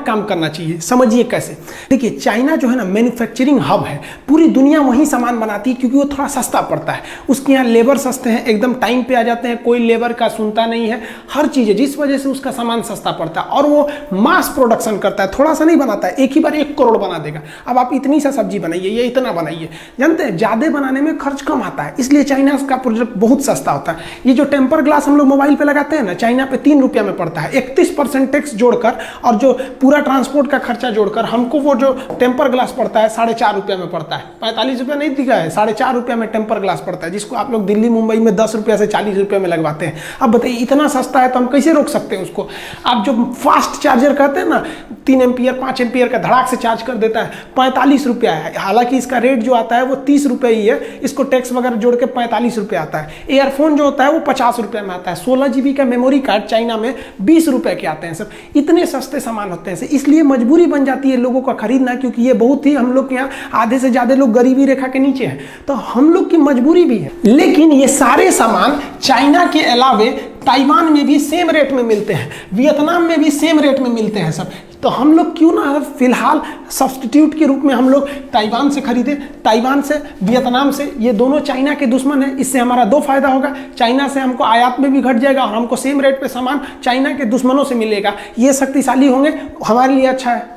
काम करना चाहिए। समझिए कैसे। देखिए चाइना जो है ना मैन्युफैक्चरिंग हब है, पूरी दुनिया वहीं सामान बनाती है क्योंकि वो थोड़ा सस्ता पड़ता है। उसके यहाँ लेबर सस्ते हैं, एकदम टाइम पे आ जाते हैं, कोई लेबर का सुनता नहीं है, हर चीज़ है, जिस वजह से उसका सामान सस्ता पड़ता है। और वो मास प्रोडक्शन करता है, थोड़ा सा नहीं बनाता है, एक ही बार 1 करोड़ बना देगा। अब आप इतनी सा सब्जी बनाइए या इतना बनाइए, जानते हैं ज़्यादा बनाने में खर्च कम आता है, इसलिए चाइना का प्रोडक्ट बहुत सस्ता होता है। ये जो टेम्पर ग्लास हम लोग मोबाइल पे लगाते हैं ना, चाइना पे 3 रुपया में पड़ता है। 31% टैक्स जोड़कर और जो पूरा ट्रांसपोर्ट का खर्चा जोड़कर हमको वो जो टेम्पर ग्लास पड़ता है 4.5 रुपया में पड़ता है। 45 रुपया नहीं दिखा है, 4.5 रुपया में टेम्पर ग्लास पड़ता है, जिसको आप लोग दिल्ली मुंबई में 10 रुपया से 40 रुपये में लगवाते हैं। अब बताइए इतना सस्ता है तो हम कैसे रोक सकते हैं उसको। आप जो फास्ट चार्जर कहते हैं ना, 3 एम्पियर 5 एम्पियर का धड़ाक से चार्ज कर देता है, 45 रुपया है। हालांकि इसका रेट जो आता है वो 30 रुपये ही है, इसको टैक्स वगैरह जोड़ के 45 रुपये आता है। एयरफोन जो होता है वो 50 रुपये में आता है। 16 GB का मेमोरी कार्ड चाइना में 20 रुपये के आते हैं। सब इतने सस्ते सामान होते हैं, इसलिए मजबूरी बन जाती है लोगों का खरीदना, क्योंकि ये बहुत ही, हम लोग के यहाँ आधे से ज्यादा लोग गरीबी रेखा के नीचे हैं, तो हम लोग की मजबूरी भी है। लेकिन ये सारे सामान चाइना के अलावे ताइवान में भी सेम रेट में मिलते हैं, वियतनाम में भी सेम रेट में मिलते हैं सब। तो हम लोग क्यों ना फिलहाल सब्स्टिट्यूट के रूप में हम लोग ताइवान से खरीदें, ताइवान से, वियतनाम से। ये दोनों चाइना के दुश्मन हैं, इससे हमारा 2 फायदा होगा। चाइना से हमको आयात में भी घट जाएगा और हमको सेम रेट पे सामान चाइना के दुश्मनों से मिलेगा। ये शक्तिशाली होंगे, हमारे लिए अच्छा है।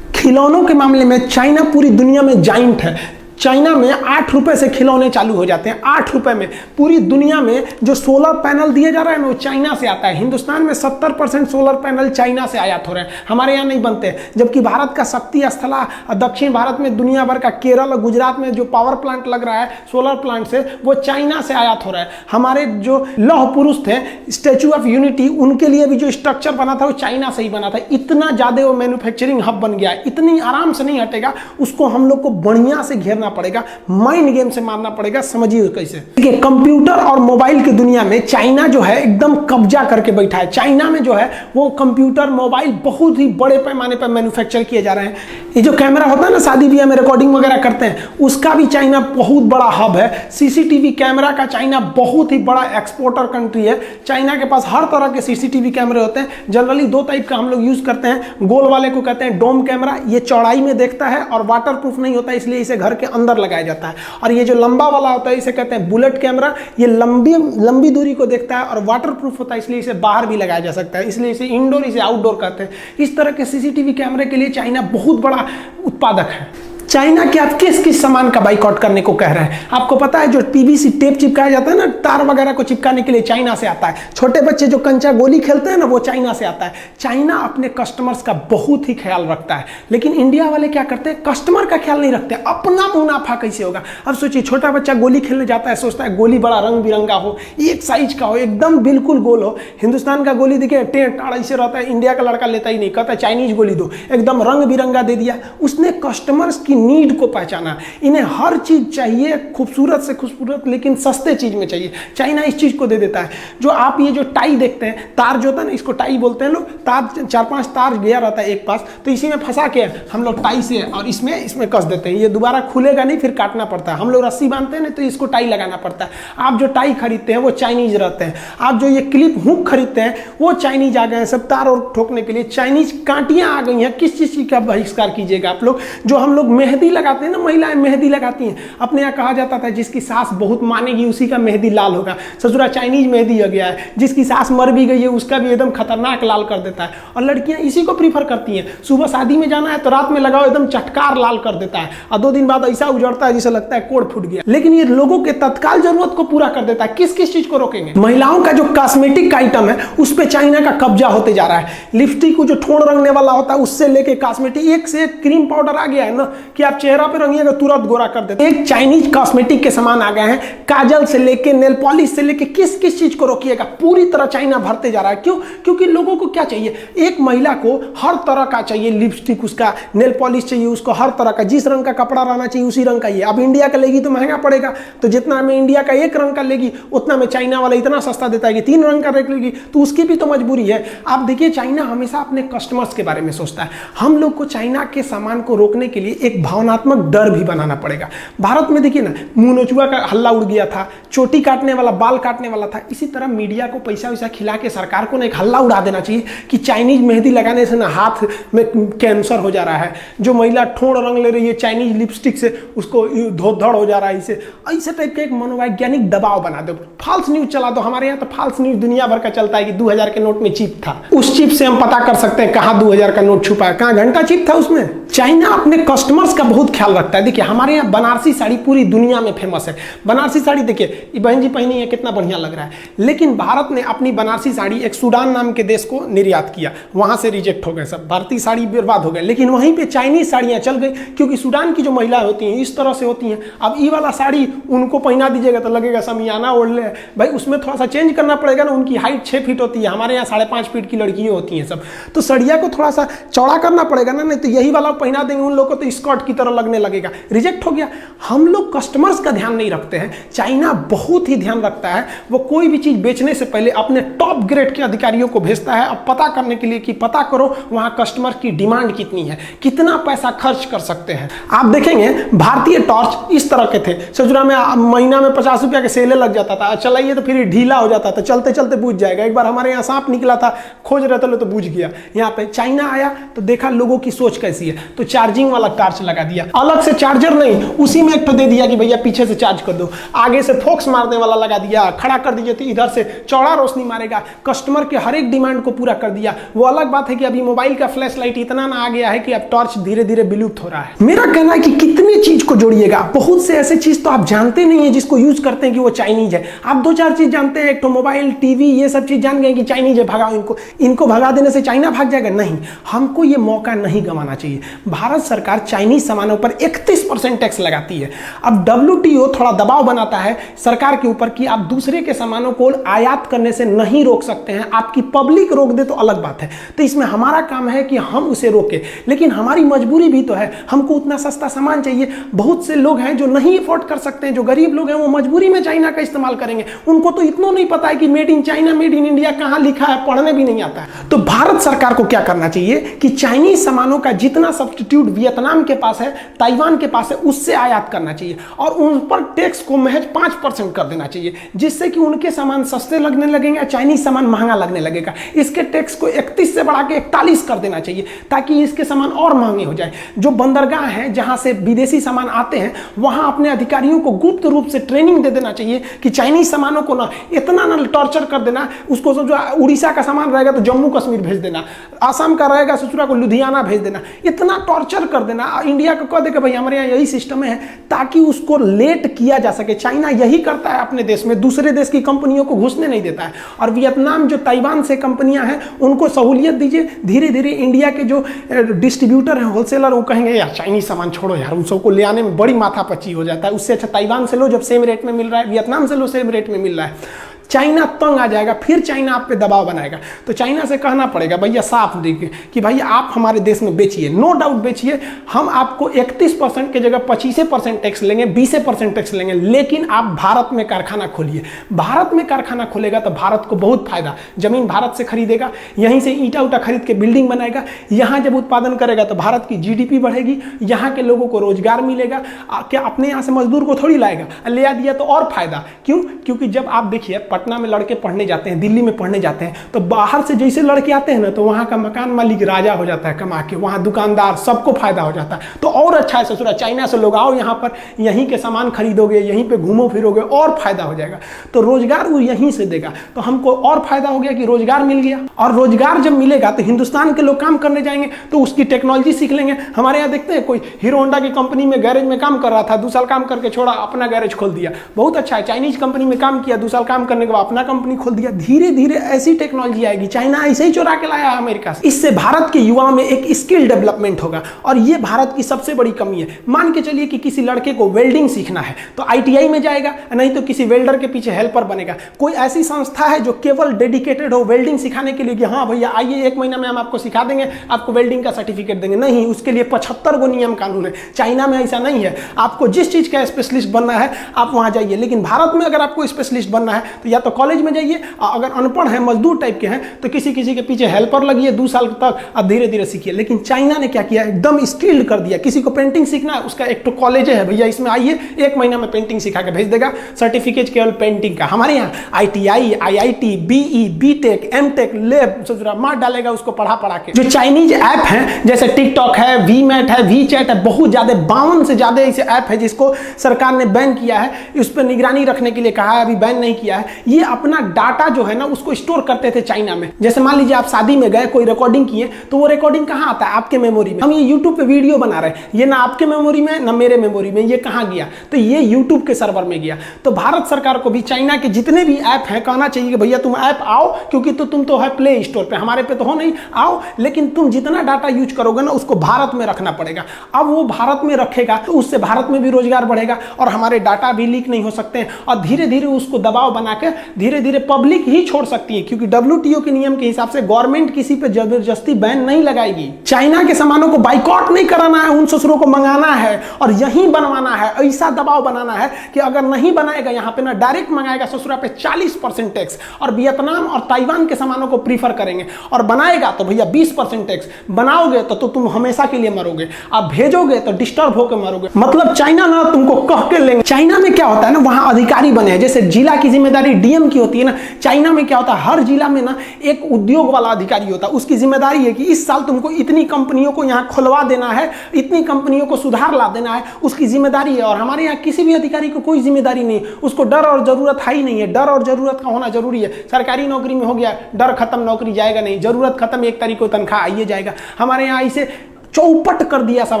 खिलौनों के मामले में चाइना पूरी दुनिया में जाइंट है। चाइना में 8 रुपए से खिलौने चालू हो जाते हैं, 8 रुपए में। पूरी दुनिया में जो सोलर पैनल दिए जा रहा है ना, वो चाइना से आता है। हिंदुस्तान में 70% सोलर पैनल चाइना से आयात हो रहे हैं, हमारे यहाँ नहीं बनते। जबकि भारत का शक्ति स्थल दक्षिण भारत में, दुनिया भर का केरल और गुजरात में जो पावर प्लांट लग रहा है सोलर प्लांट से, वो चाइना से आयात हो रहा है। हमारे जो लौह पुरुष थे, स्टैचू ऑफ यूनिटी, उनके लिए भी जो स्ट्रक्चर बना था वो चाइना से ही बना था। इतना ज्यादा वो मैन्युफैक्चरिंग हब बन गया, इतनी आराम से नहीं हटेगा। उसको हम लोग को बढ़िया से घेरना पड़ेगा, माइंड गेम से मारना पड़ेगा। समझिए कैसे। देखिए कंप्यूटर और मोबाइल की दुनिया में चाइना जो है एकदम कब्जा करके बैठा है। चाइना में जो है वो कंप्यूटर मोबाइल बहुत ही बड़े पैमाने पर मैन्युफैक्चर किए जा रहे हैं। ये जो कैमरा होता है ना, शादी ब्याह में रिकॉर्डिंग वगैरह करते हैं, उसका भी चाइना बहुत बड़ा हब है। सीसीटीवी कैमरा का चाइना बहुत ही बड़ा एक्सपोर्टर कंट्री है। चाइना के पास हर तरह के सीसीटीवी कैमरे होते हैं। जनरली 2 टाइप का हम लोग यूज करते हैं। गोल वाले को कहते हैं डोम कैमरा, ये चौड़ाई में देखता है और वाटर प्रूफ नहीं होता, इसलिए इसे घर के अंदर लगाया जाता है। और ये जो लंबा वाला होता है इसे कहते हैं बुलेट कैमरा, ये लंबी दूरी को देखता है और वाटर प्रूफ होता है, इसलिए इसे बाहर भी लगाया जा सकता है, इसलिए इसे इंडोर, इसे आउटडोर कहते हैं। इस तरह के सीसीटीवी कैमरे के लिए चाइना बहुत बड़ा उत्पादक है। चाइना के आप किस किस सामान का बाइकआउट करने को कह रहे हैं? आपको पता है जो पीवीसी टेप चिपकाया जाता है ना, तार वगैरह को चिपकाने के लिए, चाइना से आता है। छोटे बच्चे जो कंचा गोली खेलते हैं ना, वो चाइना से आता है। चाइना अपने कस्टमर्स का बहुत ही ख्याल रखता है, लेकिन इंडिया वाले क्या करते हैं, कस्टमर का ख्याल नहीं रखते, अपना मुनाफा कैसे होगा। अब सोचिए छोटा बच्चा गोली खेलने जाता है, सोचता है गोली बड़ा रंग बिरंगा हो, एक साइज का हो, एकदम बिल्कुल गोल हो। हिंदुस्तान का गोली देखिए टेढ़ ऐसे रहता है, इंडिया का लड़का लेता ही नहीं, कहता है चाइनीज गोली दो, एकदम रंग बिरंगा दे दिया। उसने कस्टमर्स की नीड को पहचाना। इन्हें हर चीज चाहिए, खूबसूरत से खूबसूरत, लेकिन सस्ते चीज में चाहिए। चाइना इस चीज को दे देता है। जो आप ये जो टाई देखते हैं, तार जो होता है ना, इसको टाई बोलते हैं लोग। तार 4-5 तार गया रहता है एक पास, तो इसी में फंसा के हम लोग टाई से और इसमें कस देते हैं। ये दोबारा खुलेगा नहीं, फिर काटना पड़ता है। हम लोग रस्सी बांधते हैं ना, तो इसको टाई लगाना पड़ता है। आप जो टाई खरीदते हैं वो चाइनीज रहते हैं। आप जो ये क्लिप हुक खरीदते हैं वो चाइनीज आ गए हैं। सब तार और ठोकने के लिए चाइनीज कांटियां आ गई हैं। किस चीज का बहिष्कार कीजिएगा आप लोग? जो हम लोग मेहंदी लगाते हैं ना, महिलाएं मेहंदी लगाती हैं, अपने यहाँ कहा जाता था जिसकी सास बहुत मानेगी उसी का मेहंदी लाल होगा। ससुरा चाइनीज मेहंदी आ गया है, जिसकी सास मर भी गई है उसका भी एकदम खतरनाक लाल कर देता है। और लड़कियां इसी को प्रीफर करती हैं। सुबह शादी में जाना है तो रात में लगाओ, एकदम चटकार लाल कर देता है, और 2 दिन बाद ऐसा उजड़ता है जिसे लगता है कोड़ फूट गया। लेकिन ये लोगों के तत्काल जरूरत को पूरा कर देता है। किस किस चीज को रोकेंगे? महिलाओं का जो कॉस्मेटिक आइटम है उस पर चाइना का कब्जा होते जा रहा है। लिपस्टिक को जो ठोड़ रंगने वाला होता है उससे लेके कॉस्मेटिक, एक से एक क्रीम पाउडर आ गया है ना कि आप चेहरा पे रंगिएगा तुरंत गोरा कर देते। एक चाइनीज कॉस्मेटिक के सामान आ गए हैं, काजल से लेके नेल पॉलिश से लेके किस किस चीज को रोकिएगा, पूरी तरह चाइना भरते जा रहा है। क्यों? क्योंकि लोगों को क्या चाहिए, एक महिला को हर तरह का चाहिए, लिपस्टिक उसका, नेल पॉलिश चाहिए उसको, हर तरह का, जिस रंग का कपड़ा रहना चाहिए उसी रंग का ही। अब इंडिया का लेगी तो महंगा पड़ेगा, तो जितना में इंडिया का एक रंग का लेगी उतना में चाइना वाला इतना सस्ता देता है कि 3 रंग का लेगी, तो उसकी भी तो मजबूरी है। आप देखिए चाइना हमेशा अपने कस्टमर्स के बारे में सोचता है। हम लोग को चाइना के सामान को रोकने के लिए एक एक भावनात्मक डर भी बनाना पड़ेगा। भारत में देखिए ना, मुंह नोचुआ का हल्ला उड़ गया था, चोटी काटने वाला, बाल काटने वाला था। इसी तरह मीडिया को पैसा वैसा खिला के सरकार को ना एक हल्ला उड़ा देना चाहिए कि चाइनीज मेहंदी लगाने से ना हाथ में कैंसर हो जा रहा है, जो महिला ठोड़ रंग ले रही है चाइनीज लिपस्टिक से उसको धोधड़ हो जा रहा है। इसे ऐसे टाइप का एक मनोवैज्ञानिक दबाव बना दो, फॉल्स न्यूज चला दो। हमारे यहाँ तो फॉल्स न्यूज दुनिया भर का चलता है कि 2000 के नोट में चिप था, उस चिप से हम पता कर सकते हैं कहाँ 2000 का नोट छुपा है, कहाँ घंटा चिप था उसमें। चाइना अपने कस्टमर्स का बहुत ख्याल रखता है। देखिए हमारे यहाँ बनारसी साड़ी पूरी दुनिया में फेमस है। बनारसी साड़ी देखिए, ये बहन जी पहनी है, कितना बढ़िया लग रहा है। लेकिन भारत ने अपनी बनारसी साड़ी एक सूडान नाम के देश को निर्यात किया, वहां से रिजेक्ट हो गए सब, भारतीय साड़ी बर्बाद हो गए। लेकिन वहीं पे चाइनीज साड़ियां चल गई, क्योंकि सूडान की जो महिलाएं होती हैं इस तरह से होती हैं। अब ये वाला साड़ी उनको पहना दीजिएगा तो लगेगा समियाना ओढ़ ले भाई, उसमें थोड़ा सा चेंज करना पड़ेगा ना। उनकी हाइट 6 फीट होती है, हमारे यहाँ 5.5 फीट की लड़कियां होती हैं सब, तो सड़िया को थोड़ा सा चौड़ा करना पड़ेगा ना, नहीं तो यही वाला पहना देंगे उन लोगों को तो स्कर्ट की तरह लगने लगेगा, रिजेक्ट हो गया। हम लोग कस्टमर्स का ध्यान नहीं रखते हैं, चाइना बहुत ही ध्यान रखता है। वो कोई भी चीज बेचने से पहले अपने टॉप ग्रेड के अधिकारियों को भेजता है अब पता करने के लिए कि पता करो वहां कस्टमर की डिमांड कितनी है, कितना पैसा खर्च कर सकते हैं। आप देखेंगे भारतीय टॉर्च इस तरह के थे, सजुरा में महीना में 50 रुपया के सेले लग जाता था, चलाइए तो फिर ढीला हो जाता था, चलते चलते बुझ जाएगा। एक बार हमारे यहाँ सांप निकला था, खोज रहे थे तो बुझ गया। यहाँ पे चाइना आया तो देखा लोगों की सोच कैसी है, तो चार्जिंग वाला टॉर्च लगा दिया, अलग से चार्जर नहीं, उसी में एक तो दे दिया कि भैया पीछे से चार्ज कर दो, आगे से फोक्स मारने वाला लगा दिया, खड़ा कर दीजिए तो इधर से चौड़ा रोशनी मारेगा, कस्टमर के हर एक डिमांड को पूरा कर दिया। वो अलग बात है कि अभी मोबाइल का फ्लैश लाइट इतना ना आ गया है कि अब टॉर्च धीरे धीरे विलुप्त हो रहा है। मेरा कहना है कि कितनी चीज को जोड़िएगा, बहुत से ऐसे चीज तो आप जानते नहीं है जिसको यूज करते हैं कि वो चाइनीज है। आप 2-4 चीज जानते हैं, एक तो मोबाइल, टीवी, ये सब चीज जान गए कि चाइनीज है, भगाओ इनको भगा देने से चाइना भाग जाएगा, नहीं। हमको ये मौका नहीं गंवाना चाहिए। भारत सरकार चाइनीज सामानों पर 31% टैक्स लगाती है। अब WTO थोड़ा दबाव बनाता है सरकार के ऊपर कि आप दूसरे के सामानों को आयात करने से नहीं रोक सकते हैं, आपकी पब्लिक रोक दे तो अलग बात है। तो इसमें हमारा काम है कि हम उसे रोकें, लेकिन हमारी मजबूरी भी तो है, हमको उतना सस्ता सामान चाहिए। बहुत से लोग हैं जो नहीं अफोर्ड कर सकते हैं, जो गरीब लोग हैं वो मजबूरी में चाइना का इस्तेमाल करेंगे। उनको तो इतना नहीं पता है कि made in China, made in India कहाँ लिखा है, पढ़ने भी नहीं आता है। तो भारत सरकार को क्या करना चाहिए कि चाइनीज सामानों का जितना सब्स्टिट्यूट वियतनाम के पास है, ताइवान के पास है, उससे आयात करना चाहिए और उन पर टैक्स को महज 5% कर देना चाहिए, जिससे कि उनके सामान सस्ते लगने लगेंगे, चाइनीज सामान महंगा लगने लगेगा। इसके टैक्स को 31 से बढ़ा के 41 कर देना चाहिए ताकि इसके सामान और महंगे हो जाए। जो बंदरगाह हैं जहां से विदेशी सामान आते हैं, वहां अपने अधिकारियों को गुप्त रूप से ट्रेनिंग दे देना चाहिए कि चाइनीज सामानों को ना इतना ना टॉर्चर कर देना, उसको जो उड़ीसा का सामान रहेगा तो जम्मू कश्मीर भेज देना, आसाम का रहेगा ससुरा को लुधियाना भेज देना, इतना टॉर्चर कर देना। इंडिया को कह देगा भाई हमारे यहाँ यही सिस्टम है, ताकि उसको लेट किया जा सके। चाइना यही करता है अपने देश में, दूसरे देश की कंपनियों को घुसने नहीं देता है। और वियतनाम जो ताइवान से कंपनियां हैं उनको सहूलियत दीजिए, धीरे धीरे इंडिया के जो डिस्ट्रीब्यूटर हैं, होलसेलर, वो कहेंगे यार चाइनीज सामान छोड़ो यार, उन सबको ले आने में बड़ी माथापच्ची हो जाता है, उससे अच्छा ताइवान से लो जब सेम रेट में मिल रहा है, वियतनाम से लो सेम रेट में मिल रहा है। चाइना तंग आ जाएगा, फिर चाइना आप पे दबाव बनाएगा। तो चाइना से कहना पड़ेगा भैया साफ देखिए कि भाई आप हमारे देश में बेचिए, नो डाउट बेचिए, हम आपको 31% की जगह 25% टैक्स लेंगे, 20% टैक्स लेंगे, लेकिन आप भारत में कारखाना खोलिए। भारत में कारखाना खोलेगा तो भारत को बहुत फायदा, जमीन भारत से खरीदेगा, यहीं से ईंटा उटा खरीद के बिल्डिंग बनाएगा, यहाँ जब उत्पादन करेगा तो भारत की GDP बढ़ेगी, यहाँ के लोगों को रोजगार मिलेगा। क्या अपने यहाँ से मजदूर को थोड़ी लाएगा, ले आ दिया तो और फायदा। क्यों? क्योंकि जब आप देखिए पटना में लड़के पढ़ने जाते हैं, दिल्ली में पढ़ने जाते हैं, तो बाहर से जैसे लड़के आते हैं ना, तो वहाँ का मकान मालिक राजा हो जाता है कमा के, वहाँ दुकानदार, सबको फायदा हो जाता है। तो और अच्छा है ससुरा, चाइना से लोग आओ यहाँ पर, यहीं के सामान खरीदोगे, यहीं पे घूमो फिरोगे, और फायदा हो जाएगा। तो रोजगार वो यहीं से देगा, तो हमको और फायदा हो गया कि रोजगार मिल गया। और रोजगार जब मिलेगा तो हिंदुस्तान के लोग काम करने जाएंगे, तो उसकी टेक्नोलॉजी सीख लेंगे। हमारे यहाँ देखते हैं कोई हीरो होंडा की कंपनी में गैरेज में काम कर रहा था, 2 साल काम करके छोड़ा, अपना गैरेज खोल दिया, बहुत अच्छा है। चाइनीज कंपनी में काम किया, 2 साल काम करने के बाद अपना कंपनी खोल दिया। धीरे धीरे ऐसी टेक्नोलॉजी आएगी, चाइना ऐसे ही चुरा के लाया है अमेरिका से। इससे भारत के युवाओं में एक स्किल डेवलपमेंट होगा, और ये भारत की सबसे बड़ी कमी है। मान के चलिए कि किसी लड़के को वेल्डिंग सीखना है तो ITI में जाएगा, नहीं तो किसी वेल्डर के पीछे हेल्पर बनेगा। कोई ऐसी संस्था है जो केवल डेडिकेटेड हो वेल्डिंग सिखाने के लिए कि हाँ भैया आइए 1 महीना में हम आपको सिखा देंगे, आपको वेल्डिंग का सर्टिफिकेट देंगे? नहीं, उसके लिए 75 गो नियम कानून है। चाइना में ऐसा नहीं है, आपको जिस चीज का स्पेशलिस्ट बनना है आप वहां जाइए। लेकिन भारत में अगर आपको स्पेशलिस्ट बनना है तो या तो कॉलेज में जाइए, अगर अनपढ़ है मजदूर टाइप के हैं तो किसी किसी के पीछे हेल्पर लगिए 2 साल तक, अब धीरे धीरे सीखिए। लेकिन चाइना ने क्या किया, एकदम स्किल्ड कर दिया। किसी को पेंटिंग सीखना है, उसका एक तो कॉलेज है भैया, इसमें आइए 1 महीना में पेंटिंग सिखा के भेज देगा, सर्टिफिकेट केवल पेंटिंग का। हमारे यहाँ ITI, IIT, BE, BTech, MTech, lab मार डालेगा उसको पढ़ा के। जो चाइनीज ऐप हैं जैसे टिकटॉक है, वीमैट है, वीचैट है, बहुत ज्यादा 52 से ज्यादा ऐसे ऐप है जिसको सरकार ने बैन किया है, उस पर निगरानी रखने के लिए कहा है, अभी बैन नहीं किया है। ये अपना डाटा जो है ना उसको स्टोर करते थे चाइना में। जैसे मान लीजिए आप शादी में गए, कोई रिकॉर्डिंग किए, तो वो रिकॉर्डिंग कहाँ आता है, आपके मेमोरी में। हम ये यूट्यूब पे वीडियो बना रहे हैं, ये ना आपके मेमोरी में ना मेरे मेमोरी में, ये कहाँ गया, तो ये यूट्यूब के सर्वर में गया। तो भारत सरकार को भी चाइना के जितने भी ऐप हैं कहना चाहिए कि भैया तुम ऐप आओ, क्योंकि तो तुम तो है प्ले स्टोर पे, हमारे पे तो हो नहीं, आओ, लेकिन तुम जितना डाटा यूज करोगे ना उसको भारत में रखना पड़ेगा। अब वो भारत में रखेगा तो उससे भारत में भी रोजगार बढ़ेगा और हमारे डाटा भी लीक नहीं हो सकते हैं, और धीरे धीरे उसको दबाव बना के धीरे धीरे पब्लिक ही छोड़ सकती है, क्योंकि WTO के नियम के हिसाब से गवर्नमेंट किसी पे जबरदस्ती बैन नहीं लगाएगी। चाइना के सामानों को बाइकआउट नहीं कराना है, उन ससुरों को मंगाना है और यहीं बनवाना है। ऐसा दबाव बनाना है कि अगर नहीं बनाएगा यहाँ पे ना, डायरेक्ट मंगाएगा ससुरा पे 40% टैक्स, और वियतनाम और ताइवान के सामानों को प्रीफर करेंगे, और बनाएगा तो भैया 20% टैक्स। बनाओगे तो तुम हमेशा के लिए मरोगे, आप भेजोगे तो डिस्टर्ब होकर मरोगे। मतलब चाइना ना तुमको कह के लेंगे। चाइना में क्या होता है ना, वहां अधिकारी बने हैं, जैसे जिला की जिम्मेदारी DM की होती है ना, चाइना में क्या होता है, हर जिला में ना एक उद्योग वाला अधिकारी होता है, उसकी जिम्मेदारी है कि इस साल तुमको इतनी कंपनियों को यहाँ खुलवा देना है, इतनी कंपनियों को सुधार ला देना है, उसकी जिम्मेदारी है। और हमारे यहाँ किसी भी अधिकारी को कोई जिम्मेदारी नहीं, उसको डर और जरूरत है ही नहीं है। डर और जरूरत का होना जरूरी है। सरकारी नौकरी में हो गया, डर खत्म, नौकरी जाएगा नहीं, जरूरत खत्म, 1 तारीख को तनख्वाह आइए जाएगा। हमारे यहाँ इसे चौपट कर दिया सब,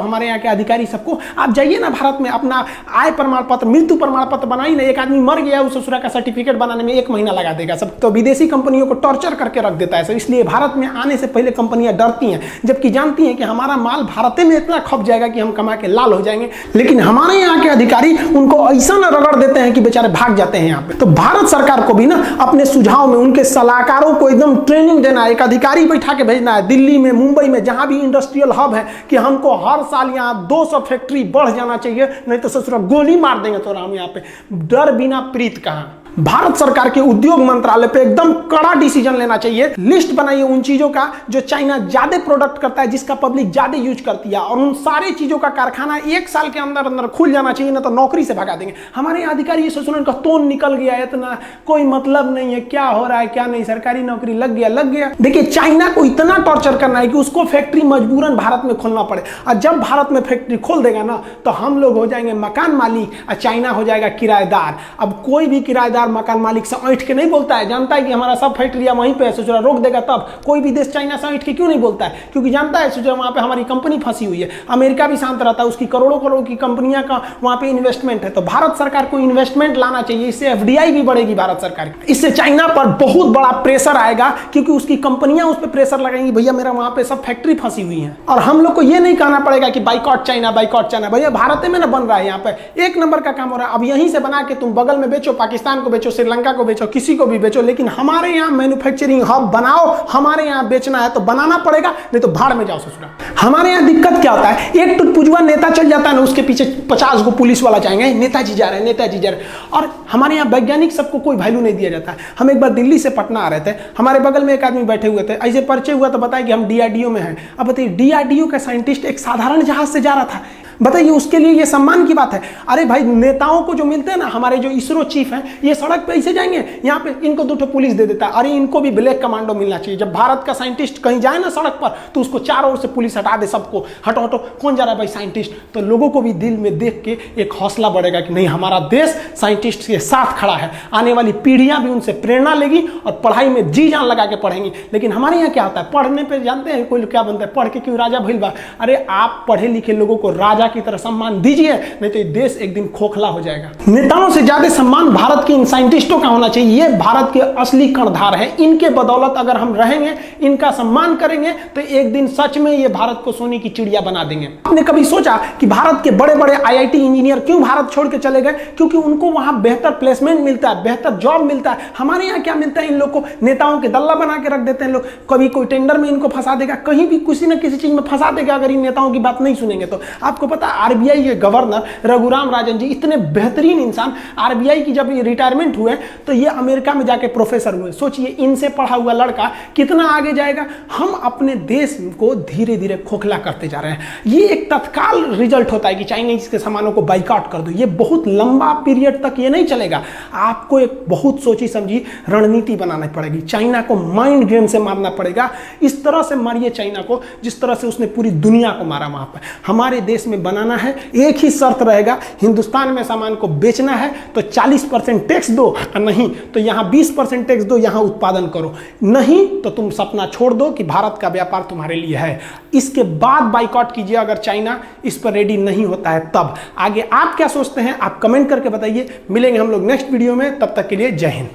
हमारे यहाँ के अधिकारी सबको। आप जाइए ना भारत में, अपना आय प्रमाण पत्र, मृत्यु प्रमाण पत्र बनाइए ना, एक आदमी मर गया उस ससुरा का सर्टिफिकेट बनाने में 1 महीना लगा देगा सब। तो विदेशी कंपनियों को टॉर्चर करके रख देता है सब, इसलिए भारत में आने से पहले कंपनियां डरती हैं, जबकि जानती हैं कि हमारा माल भारत में इतना खप जाएगा कि हम कमा के लाल हो जाएंगे। लेकिन हमारे यहाँ के अधिकारी उनको ऐसा न रगड़ देते हैं कि बेचारे भाग जाते हैं यहाँ पे। तो भारत सरकार को भी ना अपने सुझाव में उनके सलाहकारों को एकदम ट्रेनिंग देना है, एक अधिकारी बैठा के भेजना है दिल्ली में, मुंबई में, जहां भी इंडस्ट्रियल हब है, कि हमको हर साल यहाँ 200 फैक्ट्री बढ़ जाना चाहिए, नहीं तो ससुरा गोली मार देंगे तो हम यहाँ पे। डर बिना प्रीत कहाँ। भारत सरकार के उद्योग मंत्रालय पे एकदम कड़ा डिसीजन लेना चाहिए। लिस्ट बनाइए उन चीजों का जो चाइना ज्यादा प्रोडक्ट करता है, जिसका पब्लिक ज्यादा यूज करती है, और उन सारे चीजों का कारखाना 1 साल के अंदर अंदर खुल जाना चाहिए, ना तो नौकरी से भगा देंगे। हमारे यहाँ अधिकारी ससुरन का तोन निकल गया है, इतना कोई मतलब नहीं है क्या हो रहा है क्या नहीं, सरकारी नौकरी लग गया। देखिए चाइना को इतना टॉर्चर करना है कि उसको फैक्ट्री मजबूरन भारत में खोलना पड़े, और जब भारत में फैक्ट्री खोल देगा ना तो हम लोग हो जाएंगे मकान मालिक और चाइना हो जाएगा किराएदार। अब कोई भी किराएदार मकान मालिक से ऐंठ के नहीं बोलता है, जानता है कि हमारा सब फैक्ट्रियां वहीं पे है, सोच रहा रोक देगा तब। कोई भी देश चाइना से ऐंठ के क्यों नहीं बोलता है, क्योंकि जानता है सोच रहा वहां पे हमारी कंपनी फंसी हुई है। अमेरिका भी शांत रहता है, उसकी करोड़ों करोड़ की कंपनियां का वहां पे इन्वेस्टमेंट है। तो भारत सरकार को इन्वेस्टमेंट लाना चाहिए, इससे FDI भी बढ़ेगी भारत सरकार की। इससे चाइना पर बहुत बड़ा प्रेशर आएगा, क्योंकि उसकी कंपनियां उस पर प्रेशर लगाएंगी, भैया मेरा वहां पे सब फैक्ट्री फंसी हुई है। और हम लोग को यह नहीं कहना पड़ेगा कि बाइकआउट चाइना, भैया भारत में ना बन रहा है, यहाँ पे 1 नंबर का काम हो रहा है। अब यहीं से बना के तुम बगल में बेचो, पाकिस्तान को बेचो, श्रीलंका को बेचो, किसी को भी बेचो, लेकिन हमारे यहाँ मैन्युफैक्चरिंग हब बनाओ। हमारे यहाँ बेचना है तो बनाना पड़ेगा, नहीं तो भाड़ में जाओ ससुरा। हमारे यहाँ दिक्कत क्या होता है, एक तो पुजवा नेता चल जाता है ना, उसके पीछे 50 को पुलिस वाला जाएंगे, नेताजी जा रहे हैं, नेताजी जा रहे हैं। और हमारे यहाँ वैज्ञानिक सबको कोई वैल्यू नहीं दिया जाता है। हम एक बार दिल्ली से पटना आ रहे थे, हमारे बगल में एक आदमी बैठे हुए थे, ऐसे परिचय हुआ तो बताया कि हम DRDO में हैं। अब बताइए DRDO का साइंटिस्ट एक साधारण जहाज से जा रहा था, बताइए उसके लिए ये सम्मान की बात है। अरे भाई नेताओं को जो मिलते हैं ना, हमारे जो इसरो चीफ हैं, ये सड़क पे ऐसे जाएंगे, यहाँ पे इनको 2 पुलिस दे देता है। अरे इनको भी ब्लैक कमांडो मिलना चाहिए। जब भारत का साइंटिस्ट कहीं जाए ना सड़क पर, तो उसको चारों ओर से पुलिस हटा दे, सबको हटो हटो, कौन जा रहा है भाई साइंटिस्ट। तो लोगों को भी दिल में देख के एक हौसला बढ़ेगा कि नहीं, हमारा देश साइंटिस्ट के साथ खड़ा है। आने वाली पीढ़ियां भी उनसे प्रेरणा लेगी और पढ़ाई में जी जान लगा के पढ़ेंगी। लेकिन हमारे यहाँ क्या होता है, पढ़ने पर जानते हैं कोई क्या बनता है, पढ़ के क्यों राजा भइल बा। अरे आप पढ़े लिखे लोगों को राजा की तरह सम्मान दीजिए, नहीं तो ये देश एक दिन खोखला हो जाएगा। नेताओं से ज्यादा सम्मान भारत के इन साइंटिस्टों का होना चाहिए। ये भारत के असली कर्णधार हैं। इनके बदौलत अगर हम रहेंगे, इनका सम्मान करेंगे, तो एक दिन सच में ये भारत को सोने की चिड़िया बना देंगे। आपने कभी सोचा कि भारत के बड़े बड़े IIT इंजीनियर क्यों भारत छोड़ के चले गए? क्योंकि उनको वहां बेहतर प्लेसमेंट मिलता है, बेहतर जॉब मिलता है। हमारे यहाँ क्या मिलता है, इन लोग को नेताओं के दल्ला बना के रख देते हैं लोग। कभी कोई टेंडर में इनको फंसा देगा, कहीं भी किसी न किसी चीज में फंसा देगा, अगर इन नेताओं की बात नहीं सुनेंगे तो। आपको पता है आरबीआई के गवर्नर रघुराम राजन जी इतने बेहतरीन इंसान, आरबीआई की जब ये रिटायरमेंट हुए तो ये अमेरिका में जाके प्रोफेसर हुए। सोचिए इनसे पढ़ा हुआ लड़का कितना आगे जाएगा। हम अपने देश को धीरे धीरे खोखला करते जा रहे हैं। ये एक तत्काल रिजल्ट होता है कि चाइनीज के सामानों को बाइकआउट कर दो, ये बहुत लंबा पीरियड तक ये नहीं चलेगा। आपको एक बहुत सोची समझी रणनीति बनानी पड़ेगी। चाइना को माइंड गेम से मारना पड़ेगा। इस तरह से मारिए चाइना को जिस तरह से उसने पूरी दुनिया को मारा। वहां पर हमारे देश में बनाना है, एक ही शर्त रहेगा, हिंदुस्तान में सामान को बेचना है तो 40% टैक्स दो, और नहीं तो यहां 20% टैक्स दो, यहां उत्पादन करो, नहीं तो तुम सपना छोड़ दो कि भारत का व्यापार तुम्हारे लिए है। इसके बाद बाइकआउट कीजिए अगर चाइना इस पर रेडी नहीं होता है तब। आगे आप क्या सोचते हैं आप कमेंट करके बताइए। मिलेंगे हम लोग नेक्स्ट वीडियो में, तब तक के लिए जय हिंद।